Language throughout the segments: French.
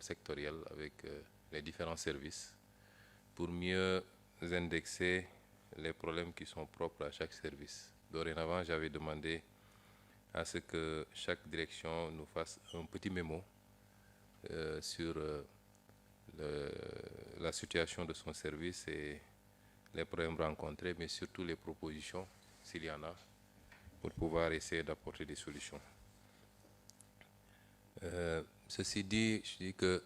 rencontre sectorielle avec les différents services pour mieux indexer les problèmes qui sont propres à chaque service. Dorénavant, j'avais demandé à ce que chaque direction nous fasse un petit mémo sur la situation de son service et les problèmes rencontrés, mais surtout les propositions, s'il y en a, pour pouvoir essayer d'apporter des solutions. Ceci dit, je dis que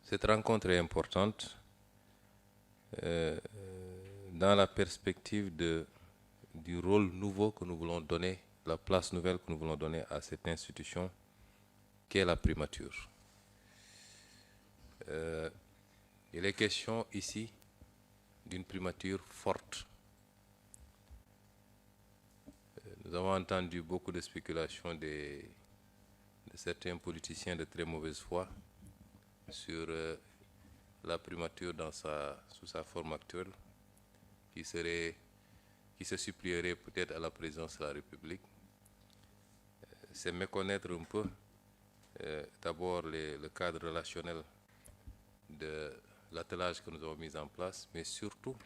cette rencontre est importante dans la perspective du rôle nouveau que nous voulons donner, la place nouvelle que nous voulons donner à cette institution qu'est la primature. Il est question ici d'une primature forte. Nous avons entendu beaucoup de spéculations de certains politiciens de très mauvaise foi sur la primature sous sa forme actuelle, qui se supplierait peut-être à la présidence de la République. C'est méconnaître un peu d'abord le cadre relationnel de l'attelage que nous avons mis en place, mais surtout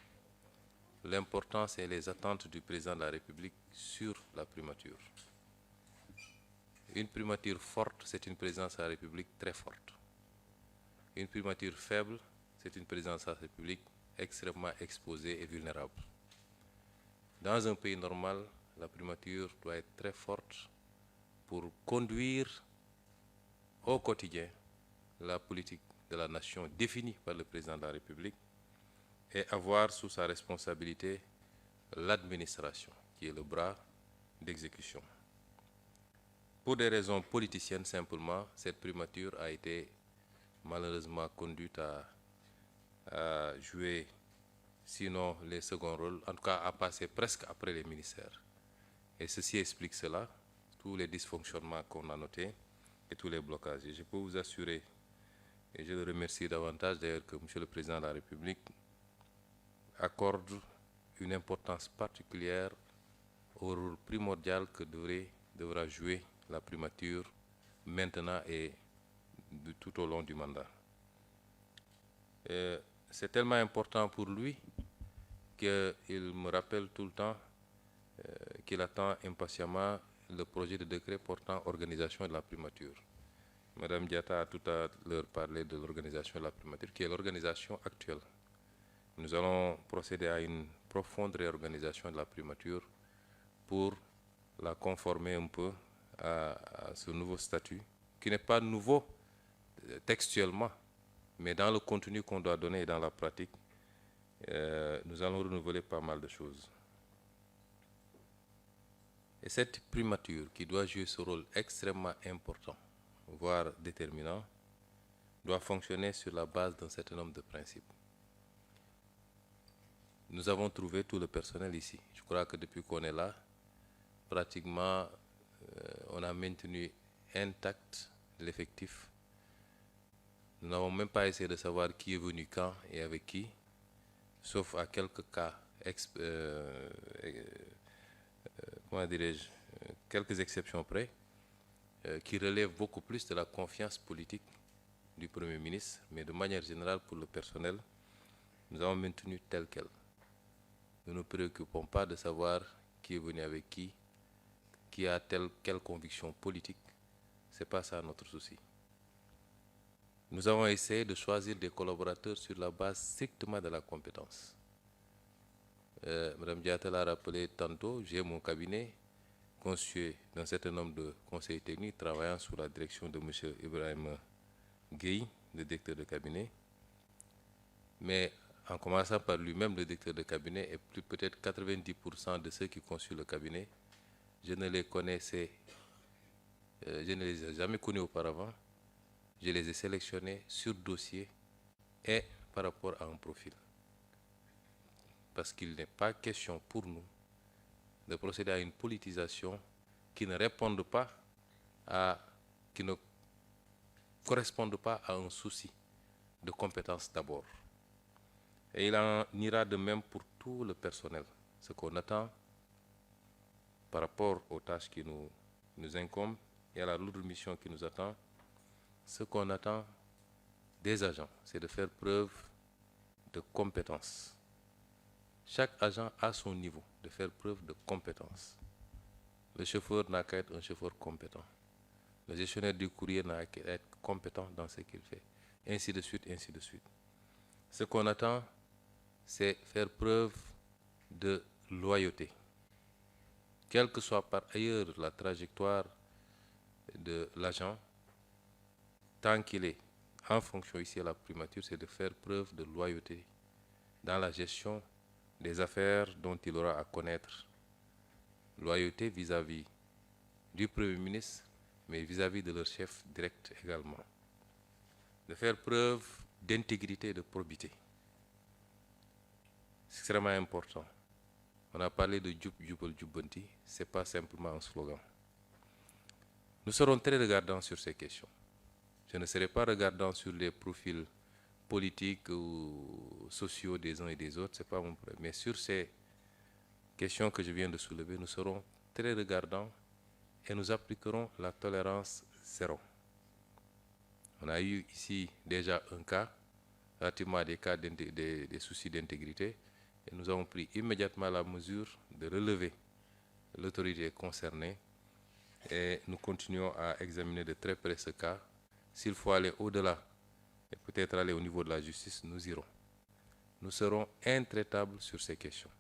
l'importance et les attentes du président de la République sur la primature. Une primature forte, c'est une présidence de la République très forte. Une primature faible, c'est une présidence de la République extrêmement exposée et vulnérable. Dans un pays normal, la primature doit être très forte pour conduire au quotidien la politique de la nation définie par le président de la République et avoir sous sa responsabilité l'administration, qui est le bras d'exécution. Pour des raisons politiciennes simplement, cette primature a été malheureusement conduite à jouer, sinon les seconds rôles, en tout cas à passer presque après les ministères. Et ceci explique cela, tous les dysfonctionnements qu'on a notés et tous les blocages. Et je peux vous assurer, et je le remercie davantage d'ailleurs, que M. le Président de la République accorde une importance particulière au rôle primordial que devra jouer la primature maintenant et tout au long du mandat. C'est tellement important pour lui qu'il me rappelle tout le temps qu'il attend impatiemment le projet de décret portant organisation de la primature. Madame Diatta a tout à l'heure parlé de l'organisation de la primature, qui est l'organisation actuelle. Nous allons procéder à une profonde réorganisation de la primature pour la conformer un peu à ce nouveau statut, qui n'est pas nouveau textuellement, mais dans le contenu qu'on doit donner et dans la pratique, nous allons renouveler pas mal de choses. Et cette primature, qui doit jouer ce rôle extrêmement important, voire déterminant, doit fonctionner sur la base d'un certain nombre de principes. Nous avons trouvé tout le personnel ici. Je crois que depuis qu'on est là, pratiquement, on a maintenu intact l'effectif. Nous n'avons même pas essayé de savoir qui est venu quand et avec qui, sauf à quelques cas, comment dirais-je, quelques exceptions près, qui relèvent beaucoup plus de la confiance politique du Premier ministre, mais de manière générale pour le personnel, nous avons maintenu tel quel. Nous ne nous préoccupons pas de savoir qui est venu avec qui a quelle conviction politique. Ce n'est pas ça notre souci. Nous avons essayé de choisir des collaborateurs sur la base strictement de la compétence. Mme Diatta l'a rappelé tantôt, j'ai mon cabinet constitué d'un certain nombre de conseillers techniques travaillant sous la direction de M. Ibrahim Gueye, le directeur de cabinet. Mais en commençant par lui-même, le directeur de cabinet, et plus peut-être 90% de ceux qui constituent le cabinet, je ne les ai jamais connus auparavant. Je les ai sélectionnés sur dossier et par rapport à un profil. Parce qu'il n'est pas question pour nous de procéder à une politisation qui ne corresponde pas à un souci de compétence d'abord. Et il en ira de même pour tout le personnel. Ce qu'on attend par rapport aux tâches qui nous incombent et à la lourde mission qui nous attend, ce qu'on attend des agents, c'est de faire preuve de compétence. Chaque agent a son niveau, de faire preuve de compétence. Le chauffeur n'a qu'à être un chauffeur compétent. Le gestionnaire du courrier n'a qu'à être compétent dans ce qu'il fait. Ainsi de suite, ainsi de suite. Ce qu'on attend, c'est faire preuve de loyauté. Quelle que soit par ailleurs la trajectoire de l'agent, tant qu'il est en fonction ici à la primature, c'est de faire preuve de loyauté dans la gestion des affaires dont il aura à connaître. Loyauté vis-à-vis du Premier ministre, mais vis-à-vis de leur chef direct également. De faire preuve d'intégrité et de probité. C'est extrêmement important. On a parlé de Djoub Djoubal Djoubanti, ce n'est pas simplement un slogan. Nous serons très regardants sur ces questions. Je ne serai pas regardant sur les profils politiques ou sociaux des uns et des autres, ce n'est pas mon problème. Mais sur ces questions que je viens de soulever, nous serons très regardants et nous appliquerons la tolérance zéro. On a eu ici déjà un cas, relativement à des cas des soucis d'intégrité, et nous avons pris immédiatement la mesure de relever l'autorité concernée et nous continuons à examiner de très près ce cas. S'il faut aller au-delà et peut-être aller au niveau de la justice, nous irons. Nous serons intraitables sur ces questions.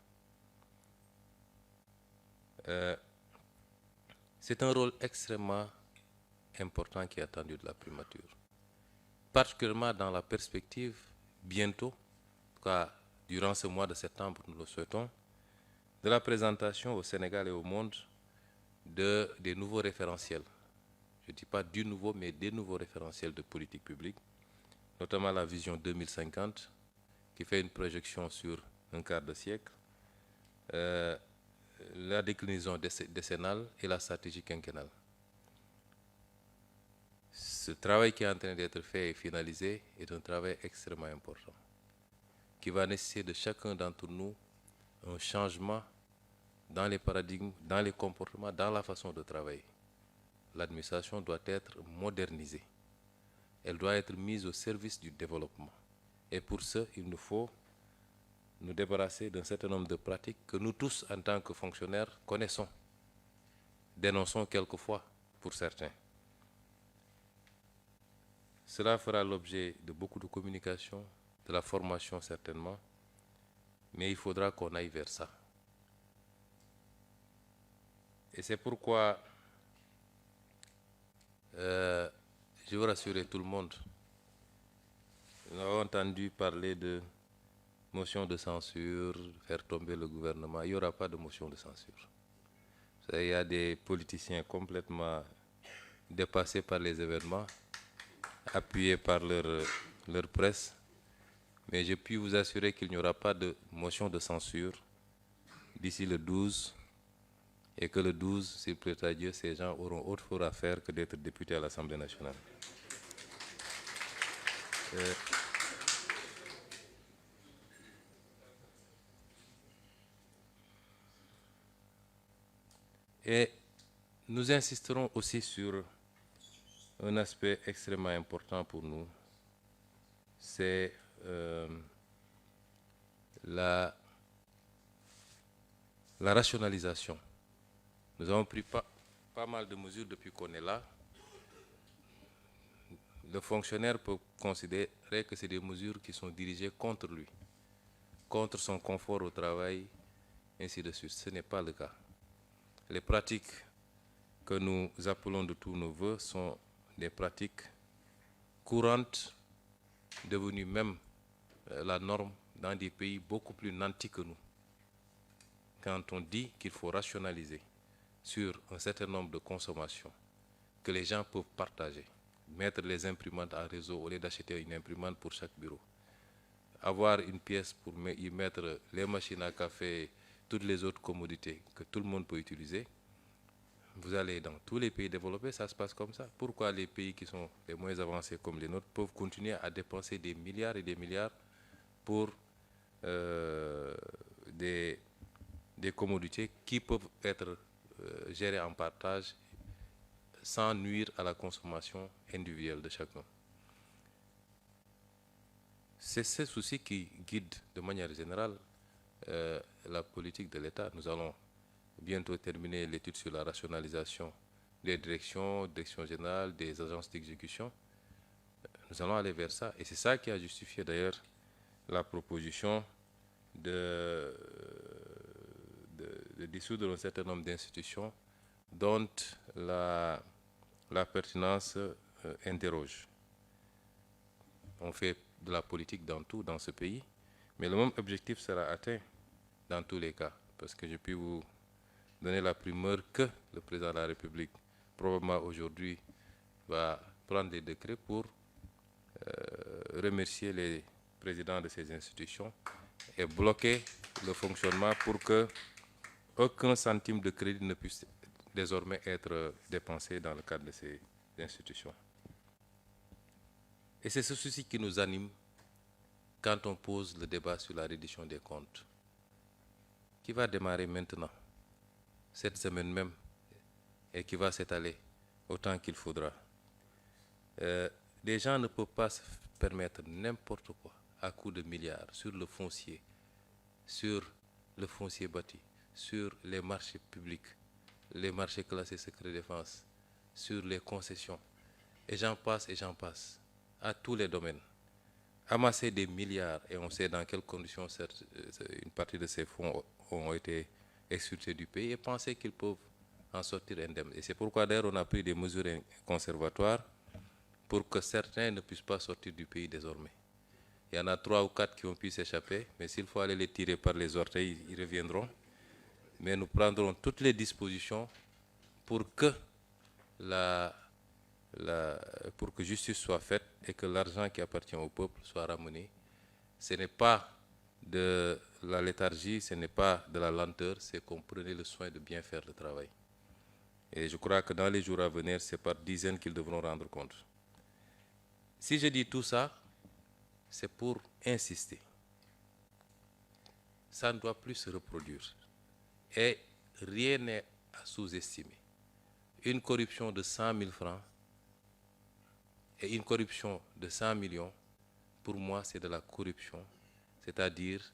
C'est un rôle extrêmement important qui est attendu de la primature, particulièrement dans la perspective, bientôt, durant ce mois de septembre, nous le souhaitons, de la présentation au Sénégal et au monde des nouveaux référentiels. Je ne dis pas du nouveau, mais des nouveaux référentiels de politique publique, notamment la vision 2050, qui fait une projection sur un quart de siècle, la déclinaison décennale et la stratégie quinquennale. Ce travail qui est en train d'être fait et finalisé est un travail extrêmement important, qui va nécessiter de chacun d'entre nous un changement dans les paradigmes, dans les comportements, dans la façon de travailler. L'administration doit être modernisée. Elle doit être mise au service du développement. Et pour ce, il nous faut nous débarrasser d'un certain nombre de pratiques que nous tous, en tant que fonctionnaires, connaissons, dénonçons quelquefois pour certains. Cela fera l'objet de beaucoup de communication, de la formation certainement, mais il faudra qu'on aille vers ça. Et c'est pourquoi je veux rassurer tout le monde. Nous avons entendu parler de motion de censure, faire tomber le gouvernement. Il n'y aura pas de motion de censure. Il y a des politiciens complètement dépassés par les événements, appuyés par leur presse. Mais je puis vous assurer qu'il n'y aura pas de motion de censure d'ici le 12, et que le 12, s'il plaît à Dieu, ces gens auront autre chose à faire que d'être députés à l'Assemblée nationale. Et nous insisterons aussi sur un aspect extrêmement important pour nous, c'est la rationalisation. Nous avons pris pas mal de mesures depuis qu'on est là. Le fonctionnaire peut considérer que c'est des mesures qui sont dirigées contre lui, contre son confort au travail, ainsi de suite. Ce n'est pas le cas. Les pratiques que nous appelons de tous nos voeux sont des pratiques courantes, devenues même la norme dans des pays beaucoup plus nantis que nous. Quand on dit qu'il faut rationaliser sur un certain nombre de consommations que les gens peuvent partager, mettre les imprimantes en réseau au lieu d'acheter une imprimante pour chaque bureau, avoir une pièce pour y mettre les machines à café, toutes les autres commodités que tout le monde peut utiliser. Vous allez dans tous les pays développés, ça se passe comme ça. Pourquoi les pays qui sont les moins avancés comme les nôtres peuvent continuer à dépenser des milliards et des milliards pour des commodités qui peuvent être gérées en partage sans nuire à la consommation individuelle de chacun. C'est ce souci qui guide de manière générale la politique de l'État. Nous allons bientôt terminer l'étude sur la rationalisation des directions générales, des agences d'exécution. Nous allons aller vers ça. Et c'est ça qui a justifié d'ailleurs la proposition de dissoudre un certain nombre d'institutions dont la pertinence interroge. On fait de la politique dans tout, dans ce pays, mais le même objectif sera atteint dans tous les cas, parce que je puis vous donner la primeur que le président de la République, probablement aujourd'hui, va prendre des décrets pour remercier les présidents de ces institutions et bloquer le fonctionnement pour que aucun centime de crédit ne puisse désormais être dépensé dans le cadre de ces institutions. Et c'est ce souci qui nous anime quand on pose le débat sur la reddition des comptes, qui va démarrer maintenant, cette semaine même, et qui va s'étaler autant qu'il faudra. Les gens ne peuvent pas se permettre n'importe quoi à coût de milliards sur le foncier bâti, sur les marchés publics, les marchés classés secret défense, sur les concessions, et j'en passe, à tous les domaines. Amasser des milliards, et on sait dans quelles conditions une partie de ces fonds ont été expulsés du pays, et penser qu'ils peuvent en sortir indemnes. Et c'est pourquoi d'ailleurs on a pris des mesures conservatoires pour que certains ne puissent pas sortir du pays désormais. Il y en a 3 ou 4 qui ont pu s'échapper, mais s'il faut aller les tirer par les orteils, ils reviendront. Mais nous prendrons toutes les dispositions pour que pour que justice soit faite et que l'argent qui appartient au peuple soit ramené. Ce n'est pas de la léthargie, ce n'est pas de la lenteur, c'est qu'on prenait le soin de bien faire le travail. Et je crois que dans les jours à venir, c'est par dizaines qu'ils devront rendre compte. Si je dis tout ça, c'est pour insister. Ça ne doit plus se reproduire. Et rien n'est à sous-estimer. Une corruption de 100 000 francs et une corruption de 100 millions, pour moi, c'est de la corruption, c'est-à-dire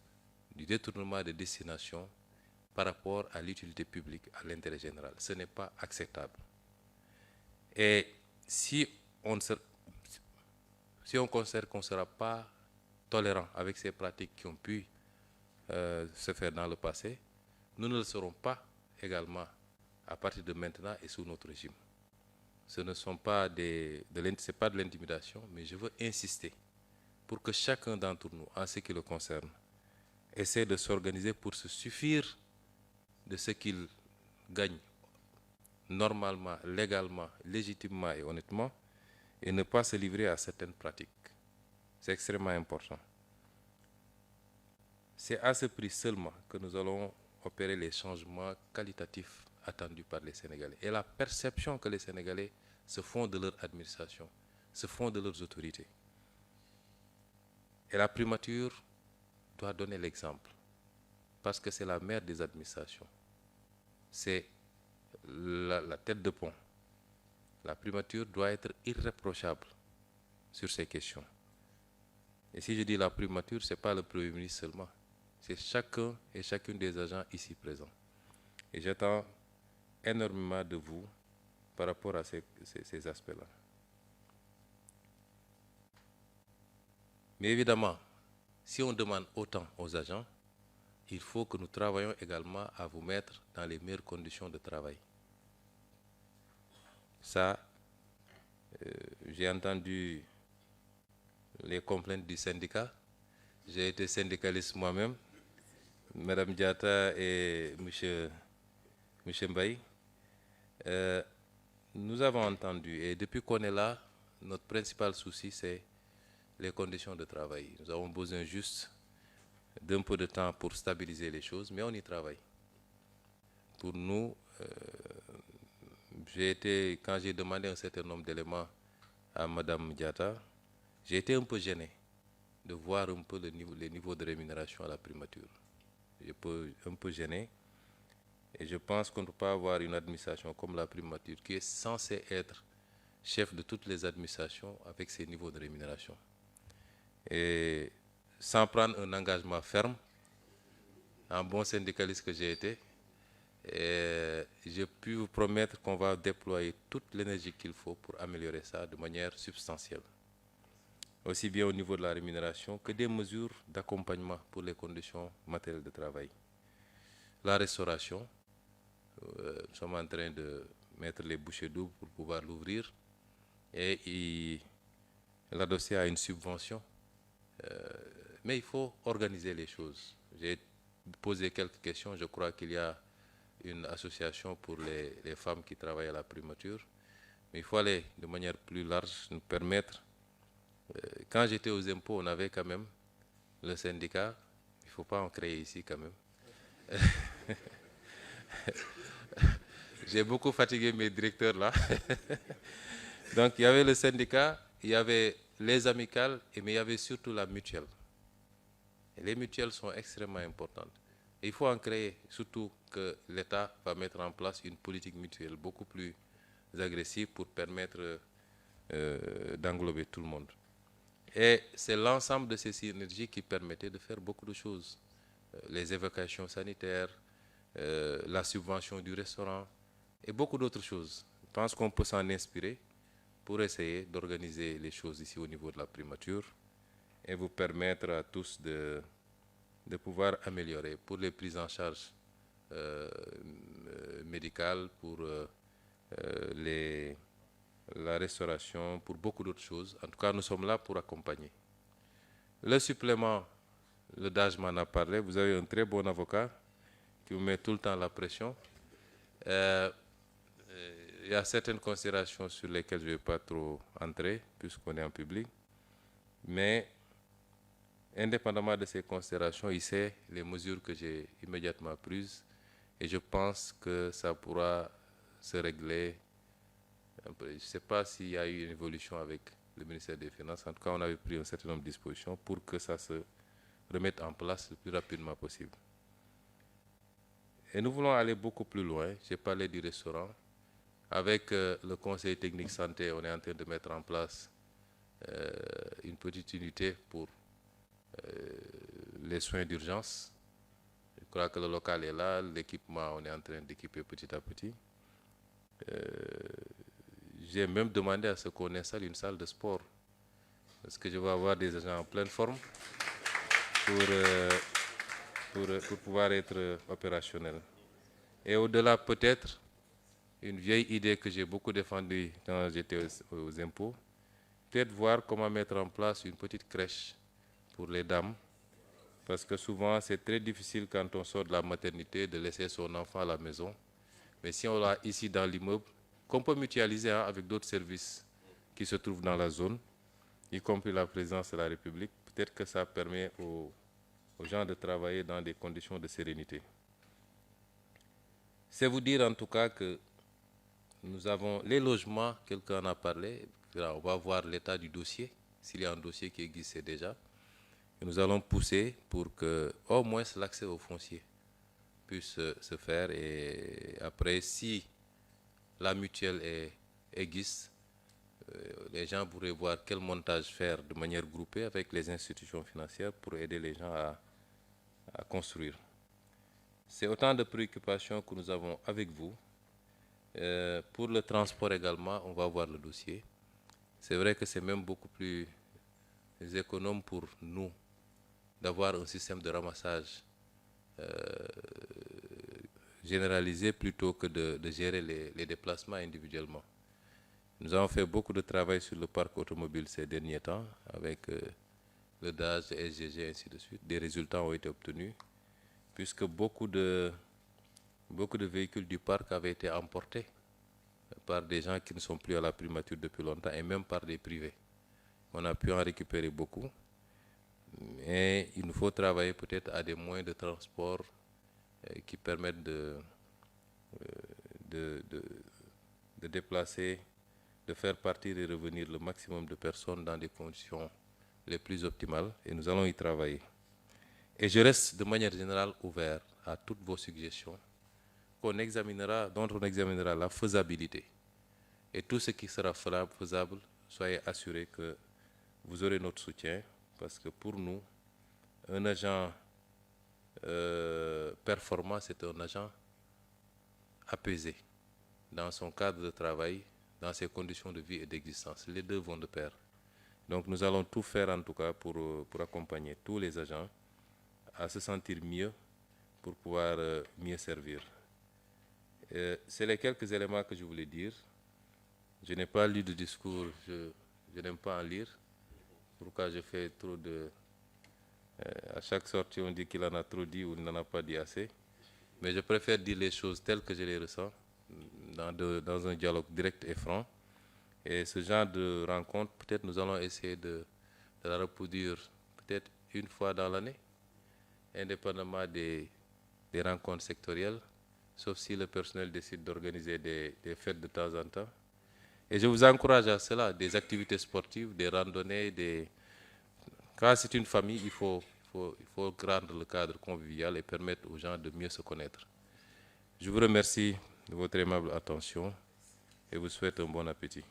du détournement de destination par rapport à l'utilité publique, à l'intérêt général. Ce n'est pas acceptable. Et si on considère qu'on ne sera pas tolérant avec ces pratiques qui ont pu se faire dans le passé, nous ne le serons pas également à partir de maintenant et sous notre régime. Ce ne sont pas de l'intimidation, mais je veux insister pour que chacun d'entre nous, en ce qui le concerne, essaie de s'organiser pour se suffire de ce qu'il gagne normalement, légalement, légitimement et honnêtement, et ne pas se livrer à certaines pratiques. C'est extrêmement important. C'est à ce prix seulement que nous allons opérer les changements qualitatifs attendus par les Sénégalais. Et la perception que les Sénégalais se font de leur administration, se font de leurs autorités. Et la primature doit donner l'exemple, parce que c'est la mère des administrations. C'est la tête de pont. La primature doit être irréprochable sur ces questions. Et si je dis la primature, ce n'est pas le Premier ministre seulement. C'est chacun et chacune des agents ici présents. Et j'attends énormément de vous par rapport à ces aspects-là. Mais évidemment, si on demande autant aux agents, il faut que nous travaillions également à vous mettre dans les meilleures conditions de travail. Ça, j'ai entendu les complaintes du syndicat. J'ai été syndicaliste moi-même, Madame Diatta et Monsieur Mbaye. Nous avons entendu, et depuis qu'on est là, notre principal souci, c'est les conditions de travail. Nous avons besoin juste d'un peu de temps pour stabiliser les choses, mais on y travaille. Pour nous, quand j'ai demandé un certain nombre d'éléments à Madame Diatta, j'ai été un peu gêné de voir un peu les niveaux de rémunération à la primature. Un peu gêné. Et je pense qu'on ne peut pas avoir une administration comme la primature qui est censée être chef de toutes les administrations avec ces niveaux de rémunération. Et sans prendre un engagement ferme, en bon syndicaliste que j'ai été, j'ai pu vous promettre qu'on va déployer toute l'énergie qu'il faut pour améliorer ça de manière substantielle. Aussi bien au niveau de la rémunération que des mesures d'accompagnement pour les conditions matérielles de travail. La restauration, nous sommes en train de mettre les bouchées doubles pour pouvoir l'ouvrir et l'adosser à une subvention. Mais il faut organiser les choses. J'ai posé quelques questions. Je crois qu'il y a une association pour les femmes qui travaillent à la primature. Mais il faut aller de manière plus large, nous permettre. Quand j'étais aux impôts, on avait quand même le syndicat. Il ne faut pas en créer ici quand même. J'ai beaucoup fatigué mes directeurs là. Donc il y avait le syndicat, il y avait les amicales, mais il y avait surtout la mutuelle. Et les mutuelles sont extrêmement importantes. Et il faut en créer, surtout que l'État va mettre en place une politique mutuelle beaucoup plus agressive pour permettre d'englober tout le monde. Et c'est l'ensemble de ces synergies qui permettait de faire beaucoup de choses. Les évacuations sanitaires, la subvention du restaurant et beaucoup d'autres choses. Je pense qu'on peut s'en inspirer pour essayer d'organiser les choses ici au niveau de la primature et vous permettre à tous de pouvoir améliorer pour les prises en charge médicales, pour la restauration, pour beaucoup d'autres choses. En tout cas, nous sommes là pour accompagner. Le supplément, le DAGE m'en a parlé. Vous avez un très bon avocat qui vous met tout le temps la pression. Il y a certaines considérations sur lesquelles je ne vais pas trop entrer, puisqu'on est en public. Mais, indépendamment de ces considérations, il sait les mesures que j'ai immédiatement prises. Et je pense que ça pourra se régler. Je ne sais pas s'il y a eu une évolution avec le ministère des Finances. En tout cas, on avait pris un certain nombre de dispositions pour que ça se remette en place le plus rapidement possible. Et nous voulons aller beaucoup plus loin. J'ai parlé du restaurant. Avec le Conseil technique santé, on est en train de mettre en place une petite unité pour les soins d'urgence. Je crois que le local est là, l'équipement, on est en train d'équiper petit à petit. J'ai même demandé à ce qu'on installe une salle de sport, parce que je vais avoir des agents en pleine forme pour pouvoir être opérationnel. Et au-delà, peut-être, une vieille idée que j'ai beaucoup défendue quand j'étais aux impôts, peut-être voir comment mettre en place une petite crèche pour les dames, parce que souvent c'est très difficile quand on sort de la maternité de laisser son enfant à la maison. Mais si on l'a ici dans l'immeuble, qu'on peut mutualiser avec d'autres services qui se trouvent dans la zone, y compris la présidence de la République, peut-être que ça permet aux gens de travailler dans des conditions de sérénité. C'est vous dire en tout cas que nous avons les logements, quelqu'un en a parlé, on va voir l'état du dossier, s'il y a un dossier qui existait déjà. Et nous allons pousser pour que au moins l'accès au foncier puisse se faire. Et après, si la mutuelle existe, les gens pourraient voir quel montage faire de manière groupée avec les institutions financières pour aider les gens à construire. C'est autant de préoccupations que nous avons avec vous. Pour le transport également, on va voir le dossier. C'est vrai que c'est même beaucoup plus économe pour nous d'avoir un système de ramassage généralisé plutôt que de gérer les déplacements individuellement. Nous avons fait beaucoup de travail sur le parc automobile ces derniers temps avec le DAGE, le SGG, ainsi de suite. Des résultats ont été obtenus puisque beaucoup de véhicules du parc avaient été emportés par des gens qui ne sont plus à la primature depuis longtemps et même par des privés. On a pu en récupérer beaucoup. Et il nous faut travailler peut-être à des moyens de transport qui permettent de déplacer, de faire partir et revenir le maximum de personnes dans des conditions les plus optimales. Et nous allons y travailler. Et je reste de manière générale ouvert à toutes vos suggestions dont on examinera la faisabilité. Et tout ce qui sera faisable, soyez assurés que vous aurez notre soutien, parce que pour nous, un agent performant, c'est un agent apaisé dans son cadre de travail, dans ses conditions de vie et d'existence. Les deux vont de pair. Donc nous allons tout faire en tout cas pour accompagner tous les agents à se sentir mieux pour pouvoir mieux servir. C'est les quelques éléments que je voulais dire. Je n'ai pas lu de discours, je n'aime pas en lire. Pourquoi je fais trop de... à chaque sortie, on dit qu'il en a trop dit ou il n'en a pas dit assez. Mais je préfère dire les choses telles que je les ressens, dans un dialogue direct et franc. Et ce genre de rencontre, peut-être nous allons essayer de la reproduire peut-être une fois dans l'année, indépendamment des rencontres sectorielles, sauf si le personnel décide d'organiser des fêtes de temps en temps. Et je vous encourage à cela, des activités sportives, des randonnées, Quand c'est une famille, il faut rendre le cadre convivial et permettre aux gens de mieux se connaître. Je vous remercie de votre aimable attention et vous souhaite un bon appétit.